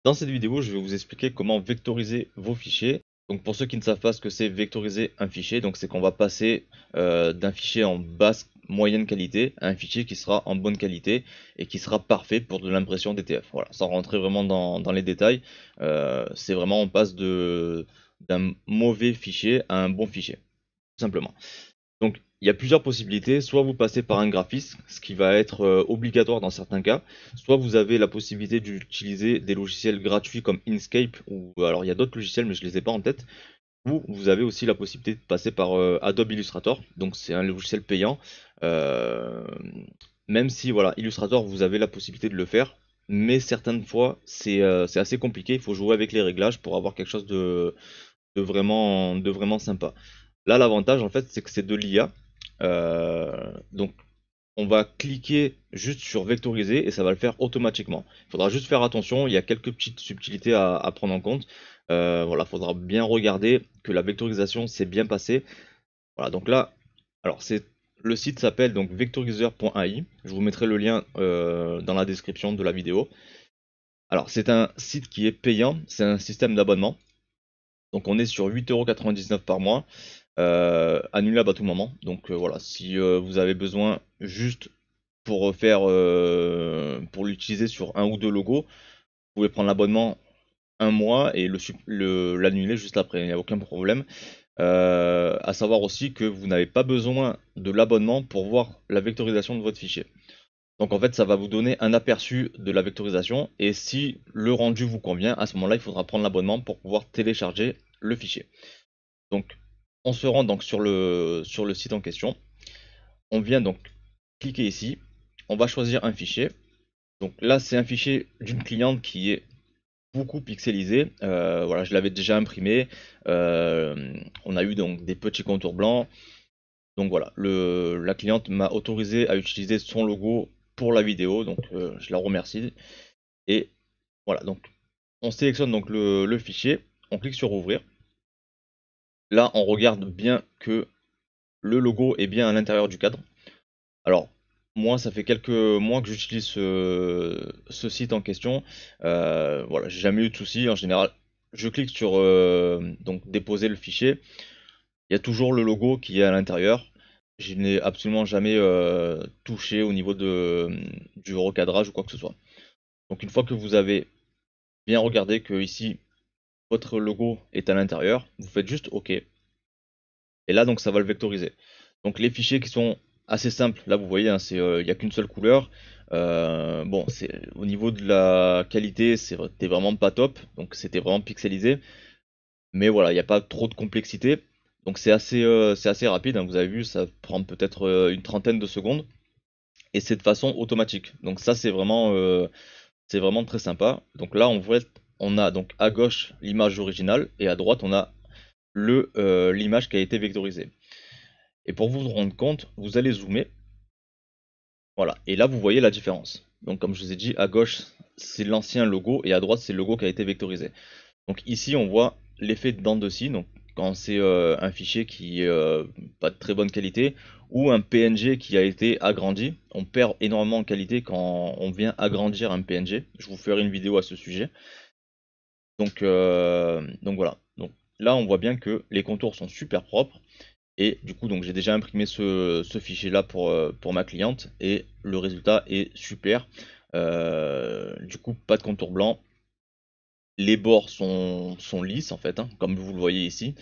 Dans cette vidéo, je vais vous expliquer comment vectoriser vos fichiers. Donc pour ceux qui ne savent pas ce que c'est vectoriser un fichier, donc c'est qu'on va passer d'un fichier en basse moyenne qualité à un fichier qui sera en bonne qualité et qui sera parfait pour de l'impression DTF. Voilà, sans rentrer vraiment dans les détails, c'est vraiment on passe d'un mauvais fichier à un bon fichier, tout simplement. Donc, il y a plusieurs possibilités. Soit vous passez par un graphiste, ce qui va être obligatoire dans certains cas. Soit vous avez la possibilité d'utiliser des logiciels gratuits comme Inkscape, ou alors il y a d'autres logiciels, mais je ne les ai pas en tête. Ou vous avez aussi la possibilité de passer par Adobe Illustrator. Donc, c'est un logiciel payant. Euh, Même si, voilà, Illustrator, vous avez la possibilité de le faire. Mais certaines fois, c'est assez compliqué. Il faut jouer avec les réglages pour avoir quelque chose de vraiment sympa. Là, l'avantage, en fait, c'est que c'est de l'IA. Donc, on va cliquer juste sur vectoriser et ça va le faire automatiquement. Il faudra juste faire attention, il y a quelques petites subtilités à prendre en compte. Voilà, il faudra bien regarder que la vectorisation s'est bien passée. Voilà, donc là, alors c'est le site s'appelle donc vectorizer.ai. Je vous mettrai le lien dans la description de la vidéo. Alors, c'est un site qui est payant, c'est un système d'abonnement. Donc, on est sur 8,99 € par mois. Annulable à tout moment. Donc voilà, si vous avez besoin juste pour faire pour l'utiliser sur un ou deux logos, vous pouvez prendre l'abonnement un mois et l'annuler juste après, il n'y a aucun problème. À savoir aussi que vous n'avez pas besoin de l'abonnement pour voir la vectorisation de votre fichier. Donc en fait, ça va vous donner un aperçu de la vectorisation et si le rendu vous convient, à ce moment-là, il faudra prendre l'abonnement pour pouvoir télécharger le fichier. Donc on se rend donc sur le site en question. On vient donc cliquer ici. On va choisir un fichier. Donc là, c'est un fichier d'une cliente qui est beaucoup pixelisé. Voilà, je l'avais déjà imprimé. On a eu donc des petits contours blancs. Donc voilà, la cliente m'a autorisé à utiliser son logo pour la vidéo. Donc je la remercie. Et voilà, donc on sélectionne donc le fichier. On clique sur ouvrir. Là, on regarde bien que le logo est bien à l'intérieur du cadre. Alors, moi, ça fait quelques mois que j'utilise ce site en question. Voilà, j'ai jamais eu de soucis. En général, je clique sur donc déposer le fichier. Il y a toujours le logo qui est à l'intérieur. Je n'ai absolument jamais touché au niveau du recadrage ou quoi que ce soit. Donc, une fois que vous avez bien regardé que ici votre logo est à l'intérieur, vous faites juste OK. Et là, donc, ça va le vectoriser. Donc les fichiers qui sont assez simples, là vous voyez, hein, il n'y a qu'une seule couleur. Bon, au niveau de la qualité, c'était vraiment pas top, donc c'était vraiment pixelisé. Mais voilà, il n'y a pas trop de complexité. Donc c'est assez rapide, hein, vous avez vu, ça prend peut-être une trentaine de secondes. Et c'est de façon automatique. Donc ça c'est vraiment très sympa. Donc là on a donc à gauche l'image originale et à droite on a l'image qui a été vectorisée. Et pour vous rendre compte, vous allez zoomer. Voilà, et là vous voyez la différence. Donc comme je vous ai dit, à gauche c'est l'ancien logo et à droite c'est le logo qui a été vectorisé. Donc ici on voit l'effet de dents de scie, donc quand c'est un fichier qui est pas de très bonne qualité ou un PNG qui a été agrandi, on perd énormément en qualité quand on vient agrandir un PNG. Je vous ferai une vidéo à ce sujet. Donc voilà. Donc là on voit bien que les contours sont super propres. Et du coup, donc j'ai déjà imprimé ce fichier-là pour ma cliente et le résultat est super. Du coup, pas de contour blanc. Les bords sont lisses en fait, hein, comme vous le voyez ici.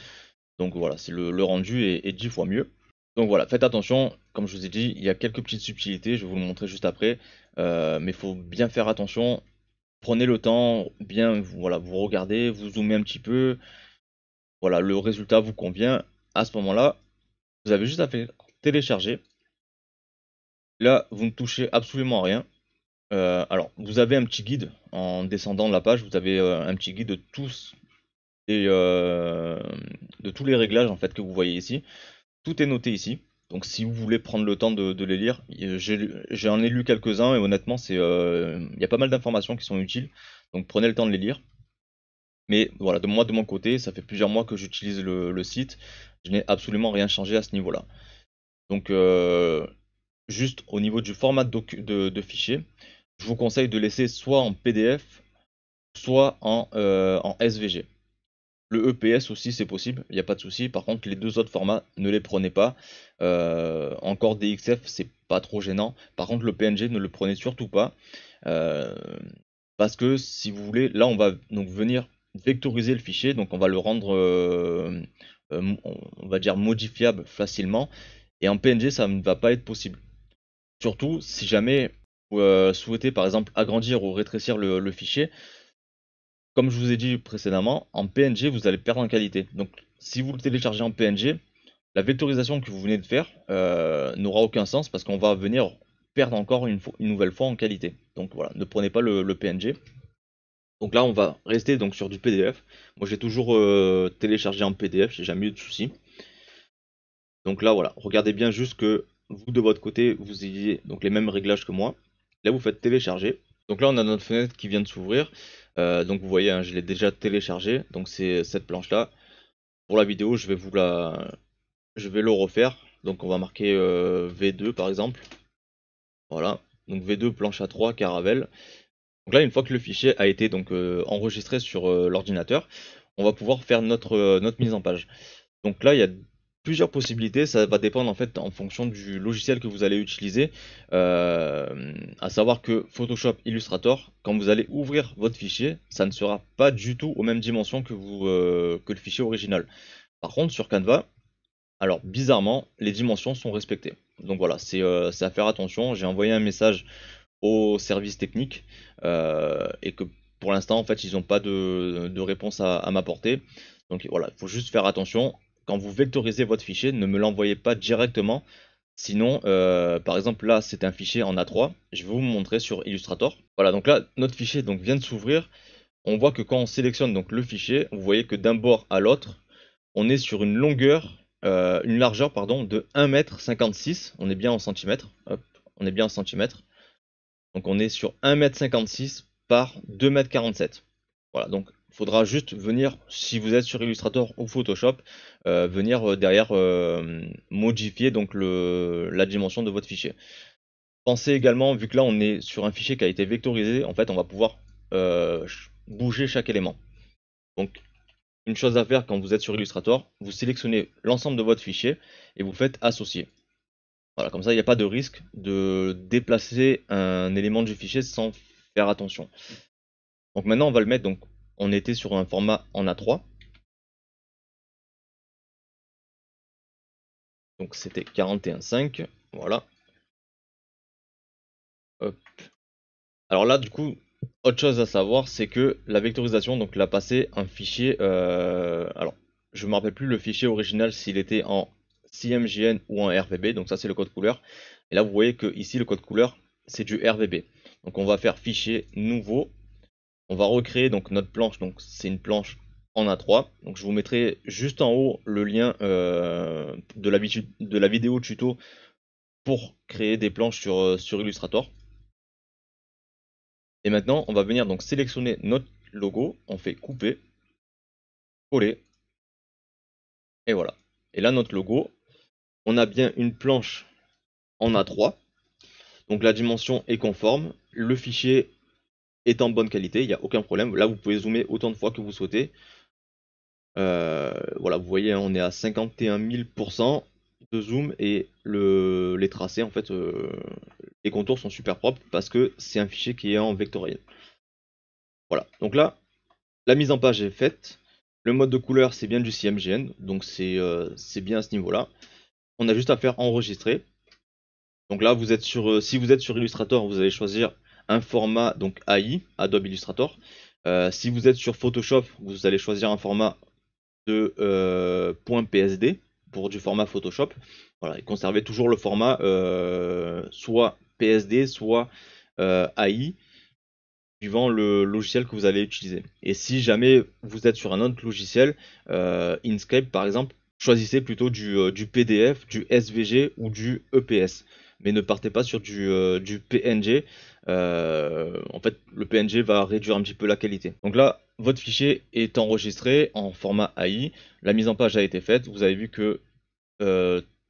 Donc voilà, le rendu est 10 fois mieux. Donc voilà, faites attention, comme je vous ai dit, il y a quelques petites subtilités, je vais vous le montrer juste après. Mais il faut bien faire attention. Prenez le temps, bien voilà, vous regardez, vous zoomez un petit peu. Voilà, le résultat vous convient. À ce moment-là, vous avez juste à faire télécharger. Là, vous ne touchez absolument à rien. Alors, vous avez un petit guide en descendant la page, vous avez un petit guide et, de tous les réglages en fait que vous voyez ici. Tout est noté ici. Donc, si vous voulez prendre le temps de les lire, j'en ai lu quelques-uns et honnêtement, il y a pas mal d'informations qui sont utiles. Donc, prenez le temps de les lire. Mais voilà, de mon côté, ça fait plusieurs mois que j'utilise le site. Je n'ai absolument rien changé à ce niveau-là. Donc, juste au niveau du format de fichier, je vous conseille de laisser soit en PDF soit en SVG. Le EPS aussi c'est possible, il n'y a pas de souci. Par contre les deux autres formats ne les prenez pas. Encore DXF c'est pas trop gênant. Par contre le PNG ne le prenez surtout pas. Euh, Parce que si vous voulez, là on va donc venir vectoriser le fichier, donc on va le rendre on va dire modifiable facilement. Et en PNG ça ne va pas être possible. Surtout si jamais vous souhaitez par exemple agrandir ou rétrécir le fichier. Comme je vous ai dit précédemment, en PNG, vous allez perdre en qualité. Donc, si vous le téléchargez en PNG, la vectorisation que vous venez de faire n'aura aucun sens parce qu'on va venir perdre encore une nouvelle fois en qualité. Donc voilà, ne prenez pas le PNG. Donc là, on va rester donc sur du PDF. Moi, j'ai toujours téléchargé en PDF, j'ai jamais eu de soucis. Donc là, voilà, regardez bien juste que vous de votre côté, vous ayez donc les mêmes réglages que moi. Là, vous faites télécharger. Donc là, on a notre fenêtre qui vient de s'ouvrir. Donc vous voyez, hein, je l'ai déjà téléchargé. Donc c'est cette planche-là. Pour la vidéo, je vais le refaire. Donc on va marquer V2 par exemple. Voilà. Donc V2 planche A3 Caravelle. Donc là, une fois que le fichier a été donc enregistré sur l'ordinateur, on va pouvoir faire notre mise en page. Donc là, il y a plusieurs possibilités, ça va dépendre en fait en fonction du logiciel que vous allez utiliser. À savoir que Photoshop, Illustrator, quand vous allez ouvrir votre fichier, ça ne sera pas du tout aux mêmes dimensions que le fichier original. Par contre, sur Canva, alors bizarrement, les dimensions sont respectées. Donc voilà, c'est à faire attention. J'ai envoyé un message au service technique et que pour l'instant, en fait, ils n'ont pas de réponse à m'apporter. Donc voilà, il faut juste faire attention. Quand vous vectorisez votre fichier, ne me l'envoyez pas directement. Sinon, par exemple, là, c'est un fichier en A3. Je vais vous montrer sur Illustrator. Voilà, donc là, notre fichier donc, vient de s'ouvrir. On voit que quand on sélectionne donc, le fichier, vous voyez que d'un bord à l'autre, on est sur une largeur pardon, de 1,56 m. On est bien en centimètres. Hop, on est bien en centimètres. Donc on est sur 1,56 m par 2,47 m. Voilà, donc il faudra juste venir, si vous êtes sur Illustrator ou Photoshop, venir derrière modifier donc la dimension de votre fichier. Pensez également, vu que là on est sur un fichier qui a été vectorisé, en fait on va pouvoir bouger chaque élément. Donc une chose à faire quand vous êtes sur Illustrator, vous sélectionnez l'ensemble de votre fichier et vous faites associer. Voilà, comme ça il n'y a pas de risque de déplacer un élément du fichier sans faire attention. Donc maintenant on va le mettre, donc on était sur un format en A3. Donc c'était 41,5. Voilà. Hop. Alors là du coup, autre chose à savoir, c'est que la vectorisation, donc l'a passé un fichier. Alors, je me rappelle plus le fichier original s'il était en CMJN ou en RVB, donc ça c'est le code couleur. Et là vous voyez que ici le code couleur c'est du RVB. Donc on va faire fichier nouveau. On va recréer donc notre planche, donc c'est une planche en A3. Donc je vous mettrai juste en haut le lien de la vidéo tuto pour créer des planches sur Illustrator. Et maintenant on va venir donc sélectionner notre logo, on fait couper, coller, et voilà. Et là notre logo, on a bien une planche en A3, donc la dimension est conforme, le fichier est en bonne qualité, il n'y a aucun problème. Là vous pouvez zoomer autant de fois que vous souhaitez. Voilà, vous voyez, hein, on est à 51 000% de zoom et les tracés, en fait, les contours sont super propres parce que c'est un fichier qui est en vectoriel. Voilà, donc là, la mise en page est faite. Le mode de couleur, c'est bien du CMGN, donc c'est bien à ce niveau-là. On a juste à faire enregistrer. Donc là, si vous êtes sur Illustrator, vous allez choisir un format donc AI, Adobe Illustrator. Si vous êtes sur Photoshop, vous allez choisir un format de .psd pour du format Photoshop. Voilà, et conservez toujours le format soit PSD, soit AI, suivant le logiciel que vous allez utiliser. Et si jamais vous êtes sur un autre logiciel, Inkscape par exemple, choisissez plutôt du PDF, du SVG ou du EPS. Mais ne partez pas sur du PNG. En fait, le PNG va réduire un petit peu la qualité. Donc là, votre fichier est enregistré en format AI. La mise en page a été faite. Vous avez vu que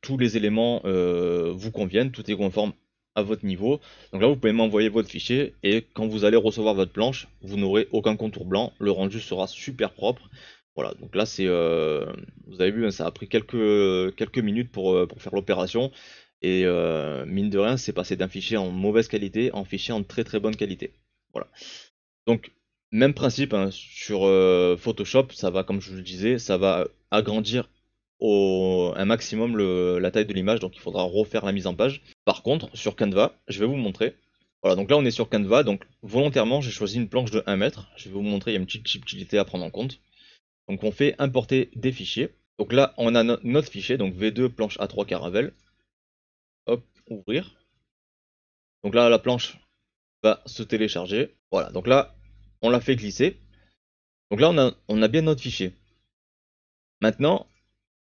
tous les éléments vous conviennent, tout est conforme à votre niveau. Donc là, vous pouvez m'envoyer votre fichier et quand vous allez recevoir votre planche, vous n'aurez aucun contour blanc. Le rendu sera super propre. Voilà, donc là, c'est, vous avez vu, hein, ça a pris quelques minutes pour faire l'opération. Et mine de rien, c'est passé d'un fichier en mauvaise qualité en fichier en très très bonne qualité. Voilà. Donc, même principe hein, sur Photoshop, ça va, comme je vous le disais, ça va agrandir un maximum la taille de l'image, donc il faudra refaire la mise en page. Par contre, sur Canva, je vais vous montrer. Voilà, donc là on est sur Canva, donc volontairement j'ai choisi une planche de 1 mètre. Je vais vous montrer, il y a une petite subtilité à prendre en compte. Donc on fait importer des fichiers. Donc là on a notre fichier, donc V2 planche A3 Caravelle. Hop, ouvrir. Donc là la planche va se télécharger. Voilà, donc là on l'a fait glisser. Donc là on a bien notre fichier. Maintenant,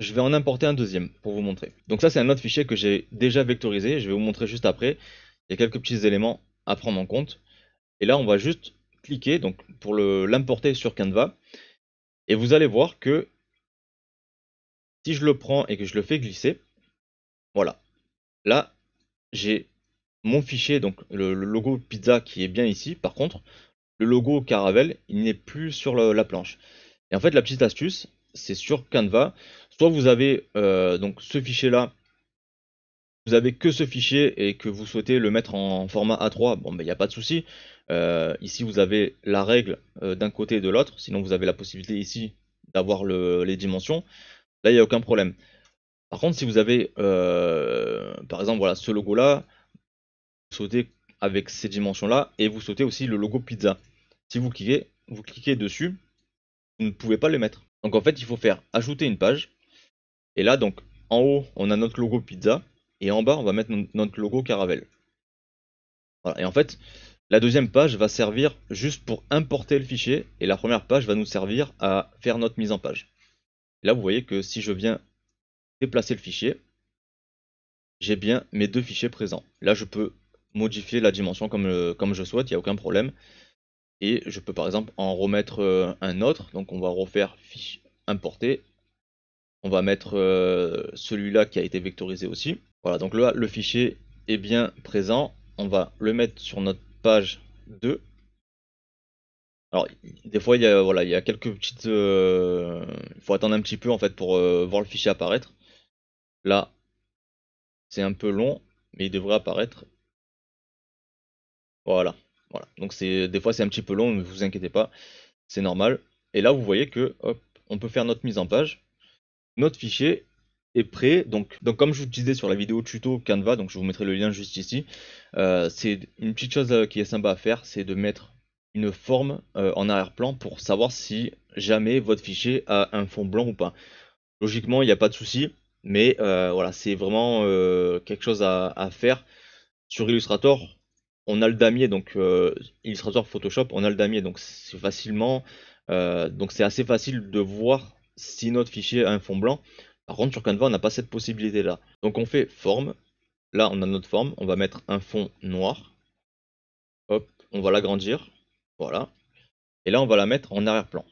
je vais en importer un deuxième pour vous montrer. Donc ça c'est un autre fichier que j'ai déjà vectorisé, je vais vous montrer juste après. Il y a quelques petits éléments à prendre en compte. Et là on va juste cliquer donc pour l'importer sur Canva. Et vous allez voir que si je le prends et que je le fais glisser, voilà. Là j'ai mon fichier, donc le logo pizza qui est bien ici. Par contre, le logo Caravelle, il n'est plus sur la planche. Et en fait la petite astuce, c'est sur Canva. Soit vous avez donc ce fichier là, vous avez que ce fichier et que vous souhaitez le mettre en format A3, bon ben il n'y a pas de souci. Ici vous avez la règle d'un côté et de l'autre, sinon vous avez la possibilité ici d'avoir les dimensions. Là il n'y a aucun problème. Par contre si vous avez par exemple voilà ce logo là, vous souhaitez avec ces dimensions là et vous souhaitez aussi le logo pizza. Si vous cliquez dessus, vous ne pouvez pas les mettre. Donc en fait il faut faire ajouter une page. Et là donc en haut on a notre logo pizza. Et en bas, on va mettre notre logo Caravelle. Voilà. Et en fait, la deuxième page va servir juste pour importer le fichier. Et la première page va nous servir à faire notre mise en page. Et là, vous voyez que si je viens déplacer le fichier, j'ai bien mes deux fichiers présents. Là, je peux modifier la dimension comme je souhaite, il n'y a aucun problème. Et je peux par exemple en remettre un autre. Donc on va refaire fichier importer. On va mettre celui-là qui a été vectorisé aussi. Voilà, donc là, le fichier est bien présent. On va le mettre sur notre page 2. Alors, des fois, voilà, il y a quelques petites... il faut attendre un petit peu, en fait, pour voir le fichier apparaître. Là, c'est un peu long, mais il devrait apparaître. Voilà. Voilà. Donc, des fois, c'est un petit peu long, ne vous inquiétez pas. C'est normal. Et là, vous voyez que, hop, on peut faire notre mise en page. Notre fichier est prêt. Donc comme je vous disais sur la vidéo tuto Canva, donc je vous mettrai le lien juste ici, c'est une petite chose qui est sympa à faire, c'est de mettre une forme en arrière-plan pour savoir si jamais votre fichier a un fond blanc ou pas. Logiquement, il n'y a pas de souci, mais voilà, c'est vraiment quelque chose à faire. Sur Illustrator, on a le damier, donc Illustrator Photoshop, on a le damier, donc c'est facilement, donc c'est assez facile de voir si notre fichier a un fond blanc. Par contre, sur Canva, on n'a pas cette possibilité-là. Donc on fait forme. Là, on a notre forme. On va mettre un fond noir. Hop, on va l'agrandir. Voilà. Et là, on va la mettre en arrière-plan.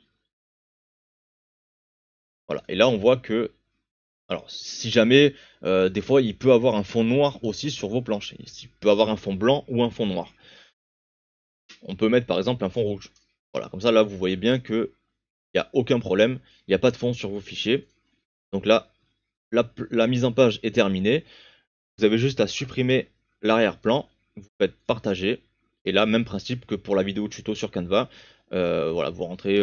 Voilà. Et là, on voit que, alors, si jamais, des fois, il peut avoir un fond noir aussi sur vos planches. Il peut avoir un fond blanc ou un fond noir. On peut mettre par exemple un fond rouge. Voilà, comme ça, là, vous voyez bien que il n'y a aucun problème. Il n'y a pas de fond sur vos fichiers. Donc là, la mise en page est terminée. Vous avez juste à supprimer l'arrière-plan, vous faites partager, et là, même principe que pour la vidéo tuto sur Canva. Voilà, vous rentrez,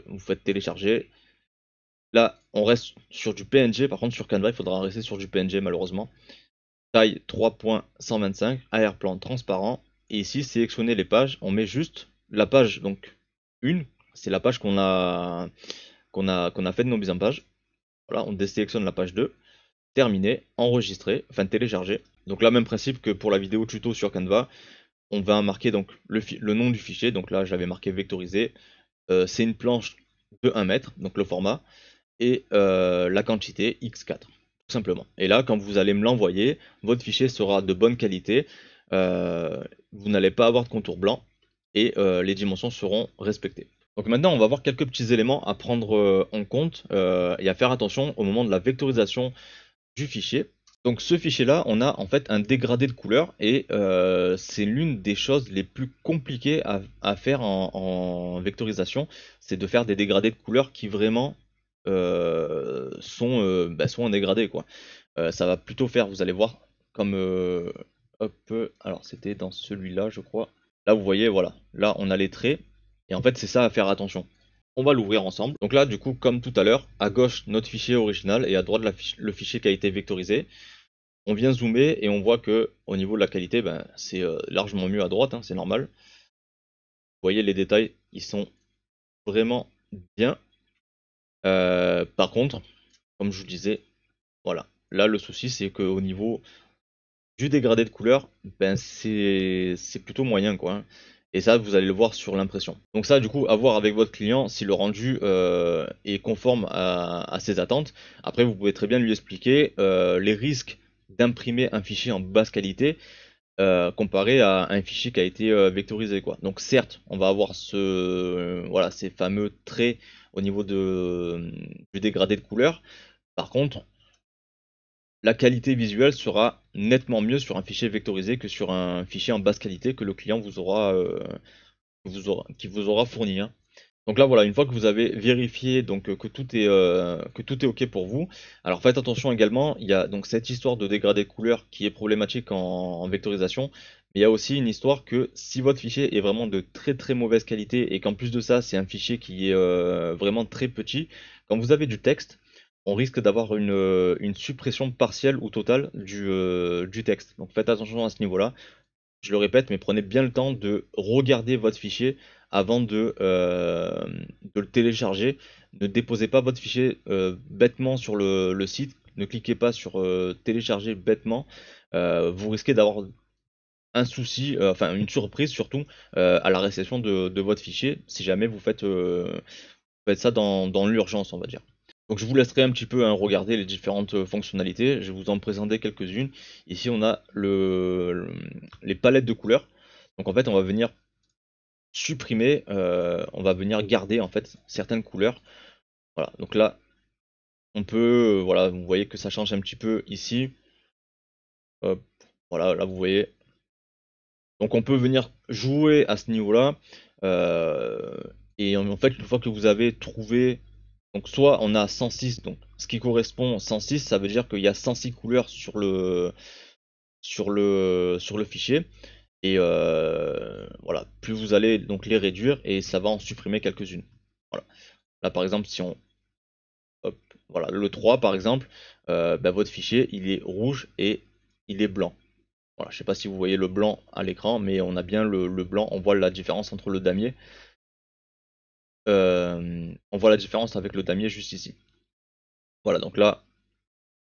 vous faites télécharger. Là, on reste sur du PNG, par contre sur Canva, il faudra rester sur du PNG malheureusement. Taille 3.125, arrière-plan transparent, et ici, sélectionner les pages, on met juste la page, donc une, c'est la page qu'on a fait de nos mises en page. Voilà, on désélectionne la page 2. Terminé, enregistrer, enfin télécharger. Donc là, même principe que pour la vidéo tuto sur Canva, on va marquer donc le nom du fichier. Donc là, j'avais marqué vectorisé. C'est une planche de 1 mètre, donc le format, et la quantité x4, tout simplement. Et là, quand vous allez me l'envoyer, votre fichier sera de bonne qualité. Vous n'allez pas avoir de contour blanc et les dimensions seront respectées. Donc maintenant, on va voir quelques petits éléments à prendre en compte et à faire attention au moment de la vectorisation du fichier. Donc ce fichier-là, on a en fait un dégradé de couleur et c'est l'une des choses les plus compliquées à faire en vectorisation, c'est de faire des dégradés de couleurs qui vraiment sont en dégradé quoi. Ça va plutôt faire, vous allez voir, comme hop, alors c'était dans celui-là je crois. Là vous voyez, voilà, là on a les traits et en fait c'est ça à faire attention. On va l'ouvrir ensemble. Donc là, du coup, comme tout à l'heure, à gauche notre fichier original et à droite le fichier qui a été vectorisé. On vient zoomer et on voit que au niveau de la qualité, ben, c'est largement mieux à droite, hein, c'est normal. Vous voyez les détails, ils sont vraiment bien. Par contre, comme je vous disais, voilà. Là, le souci, c'est qu'au niveau du dégradé de couleur, ben, c'est plutôt moyen, quoi, hein. Et ça, vous allez le voir sur l'impression. Donc ça, du coup, à voir avec votre client si le rendu est conforme à ses attentes. Après, vous pouvez très bien lui expliquer les risques d'imprimer un fichier en basse qualité comparé à un fichier qui a été vectorisé, quoi. Donc certes, on va avoir voilà, ces fameux traits au niveau du dégradé de couleur. Par contre, la qualité visuelle sera nettement mieux sur un fichier vectorisé que sur un fichier en basse qualité que le client qui vous aura fourni, hein. Donc là voilà, une fois que vous avez vérifié donc que tout est OK pour vous, alors faites attention également, il y a donc cette histoire de dégradé de couleur qui est problématique en vectorisation, mais il y a aussi une histoire que si votre fichier est vraiment de très très mauvaise qualité et qu'en plus de ça c'est un fichier qui est vraiment très petit, quand vous avez du texte, on risque d'avoir une suppression partielle ou totale du texte. Donc faites attention à ce niveau-là. Je le répète, mais prenez bien le temps de regarder votre fichier avant de le télécharger. Ne déposez pas votre fichier bêtement sur le site. Ne cliquez pas sur télécharger bêtement. Vous risquez d'avoir un souci, enfin une surprise surtout à la réception de votre fichier si jamais faites ça dans l'urgence, on va dire. Donc je vous laisserai un petit peu hein, regarder les différentes fonctionnalités. Je vais vous en présenter quelques-unes. Ici on a les palettes de couleurs. Donc en fait on va venir supprimer, on va venir garder en fait certaines couleurs. Voilà, donc là on peut, voilà, vous voyez que ça change un petit peu ici. Hop, voilà, là vous voyez. Donc on peut venir jouer à ce niveau-là. euh, et en fait une fois que vous avez trouvé. Donc soit on a 106, donc ce qui correspond 106, ça veut dire qu'il y a 106 couleurs sur le fichier. Et voilà, plus vous allez donc les réduire et ça va en supprimer quelques-unes. Voilà. Là par exemple si on hop, voilà, le 3 par exemple, bah, votre fichier il est rouge et il est blanc. Voilà, je sais pas si vous voyez le blanc à l'écran, mais on a bien le blanc, on voit la différence entre le damier. On voit la différence avec le damier juste ici. Voilà, donc là,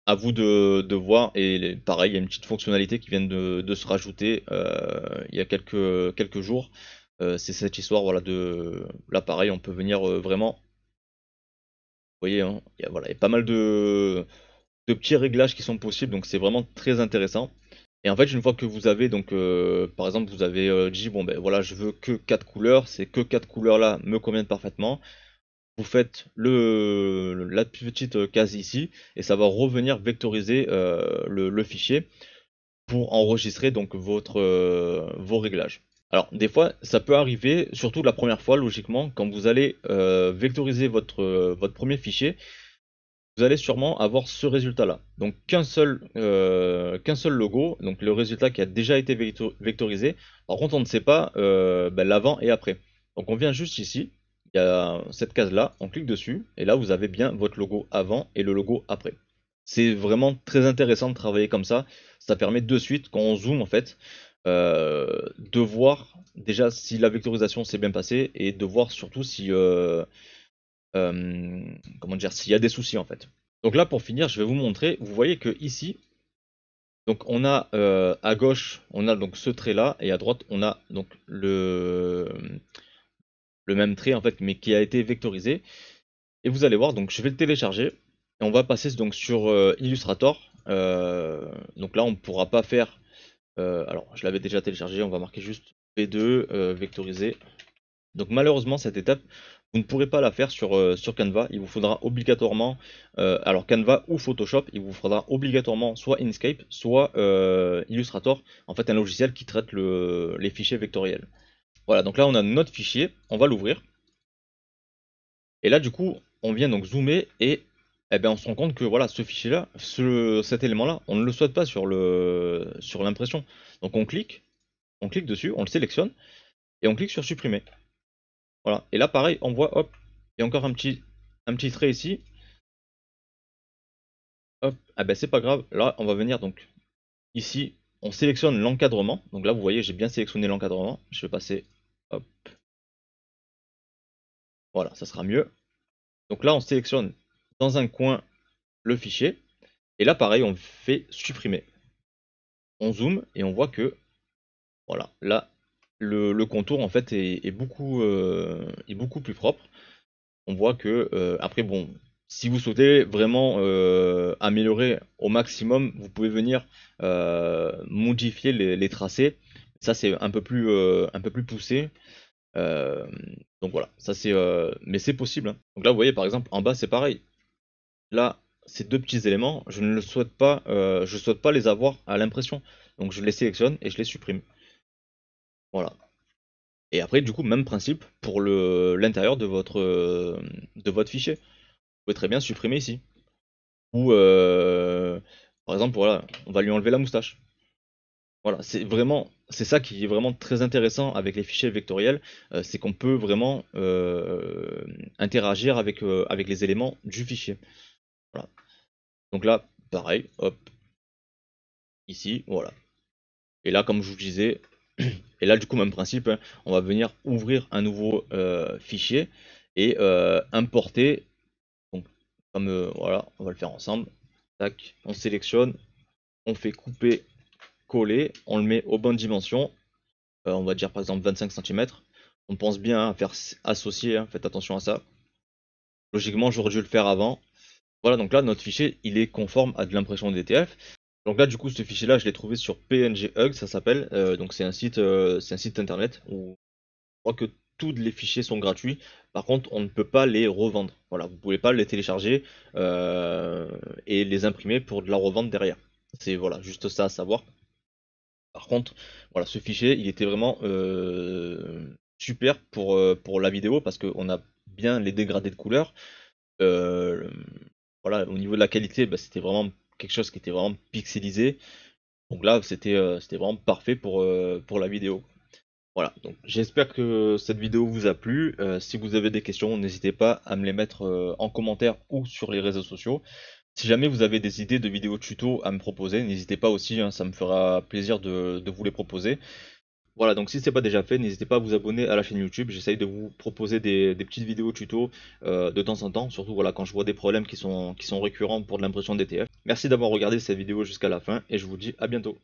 à vous de voir. Et pareil, il y a une petite fonctionnalité qui vient de se rajouter il y a quelques jours. C'est cette histoire voilà, de l'appareil. On peut venir vraiment. Vous voyez, hein, voilà, il y a pas mal de petits réglages qui sont possibles. Donc c'est vraiment très intéressant. Et en fait, une fois que vous avez, donc, par exemple, vous avez dit, bon ben voilà, je veux que 4 couleurs, ces que 4 couleurs là me conviennent parfaitement. Vous faites la petite case ici et ça va revenir vectoriser le fichier pour enregistrer donc vos réglages. Alors des fois ça peut arriver, surtout la première fois logiquement, quand vous allez vectoriser votre premier fichier, vous allez sûrement avoir ce résultat là. Donc qu'un seul logo, donc le résultat qui a déjà été vectorisé. Par contre on ne sait pas ben, l'avant et après. Donc on vient juste ici, il y a cette case là, on clique dessus et là vous avez bien votre logo avant et le logo après. C'est vraiment très intéressant de travailler comme ça. Ça permet de suite, quand on zoome en fait, de voir déjà si la vectorisation s'est bien passée et de voir surtout si comment dire, s'il y a des soucis en fait. Donc là pour finir, je vais vous montrer. Vous voyez que ici, donc on a à gauche, on a donc ce trait là et à droite on a donc le même trait en fait, mais qui a été vectorisé. Et vous allez voir, donc je vais le télécharger et on va passer donc sur Illustrator. Donc là on ne pourra pas faire. Alors je l'avais déjà téléchargé, on va marquer juste V2 vectoriser. Donc malheureusement cette étape, vous ne pourrez pas la faire sur Canva. Il vous faudra obligatoirement, alors Canva ou Photoshop, il vous faudra obligatoirement soit Inkscape, soit Illustrator, en fait un logiciel qui traite les fichiers vectoriels. Voilà, donc là on a notre fichier, on va l'ouvrir. Et là du coup, on vient donc zoomer et eh ben, on se rend compte que voilà, ce fichier-là, cet élément-là, on ne le souhaite pas sur l'impression. Donc on clique dessus, on le sélectionne et on clique sur supprimer. Voilà. Et là pareil, on voit, hop, il y a encore un petit trait ici. Hop, ah ben c'est pas grave. Là, on va venir donc ici, on sélectionne l'encadrement. Donc là, vous voyez, j'ai bien sélectionné l'encadrement. Je vais passer, hop, voilà, ça sera mieux. Donc là, on sélectionne dans un coin le fichier. Et là, pareil, on fait supprimer. On zoome et on voit que, voilà, là, le contour en fait est beaucoup plus propre. On voit que, après, bon, si vous souhaitez vraiment améliorer au maximum, vous pouvez venir modifier les tracés. Ça, c'est un peu plus poussé. Euh, donc voilà, ça c'est, mais c'est possible, hein. Donc là, vous voyez, par exemple, en bas, c'est pareil. Là, ces deux petits éléments, je ne le souhaite pas, je souhaite pas les avoir à l'impression. Donc je les sélectionne et je les supprime. Voilà. Et après, du coup, même principe pour l'intérieur de votre fichier. Vous pouvez très bien supprimer ici. Ou par exemple, voilà, on va lui enlever la moustache. Voilà, c'est ça qui est vraiment très intéressant avec les fichiers vectoriels, c'est qu'on peut vraiment interagir avec les éléments du fichier. Voilà. Donc là, pareil, hop, ici, voilà. Et là, comme je vous disais, et là, du coup, même principe, hein, on va venir ouvrir un nouveau fichier et importer. Donc, comme voilà, on va le faire ensemble. Tac, on sélectionne, on fait couper, coller, on le met aux bonnes dimensions. On va dire par exemple 25 cm. On pense bien à faire associer, hein, faites attention à ça. Logiquement, j'aurais dû le faire avant. Voilà, donc là, notre fichier, il est conforme à de l'impression DTF. Donc là, du coup, ce fichier-là, je l'ai trouvé sur PNG Hug, ça s'appelle. Donc c'est un site internet où je crois que tous les fichiers sont gratuits. Par contre, on ne peut pas les revendre. Voilà, vous pouvez pas les télécharger et les imprimer pour de la revente derrière. C'est voilà, juste ça à savoir. Par contre, voilà, ce fichier, il était vraiment super pour la vidéo parce qu'on a bien les dégradés de couleurs. Euh, voilà, au niveau de la qualité, bah, c'était vraiment quelque chose qui était vraiment pixelisé. Donc là, c'était vraiment parfait pour la vidéo. Voilà, donc j'espère que cette vidéo vous a plu. Si vous avez des questions, n'hésitez pas à me les mettre en commentaire ou sur les réseaux sociaux. Si jamais vous avez des idées de vidéos tuto à me proposer, n'hésitez pas aussi, hein, ça me fera plaisir de vous les proposer. Voilà, donc si ce n'est pas déjà fait, n'hésitez pas à vous abonner à la chaîne YouTube. J'essaye de vous proposer des petites vidéos tuto de temps en temps, surtout voilà, quand je vois des problèmes qui sont récurrents pour de l'impression DTF. Merci d'avoir regardé cette vidéo jusqu'à la fin et je vous dis à bientôt.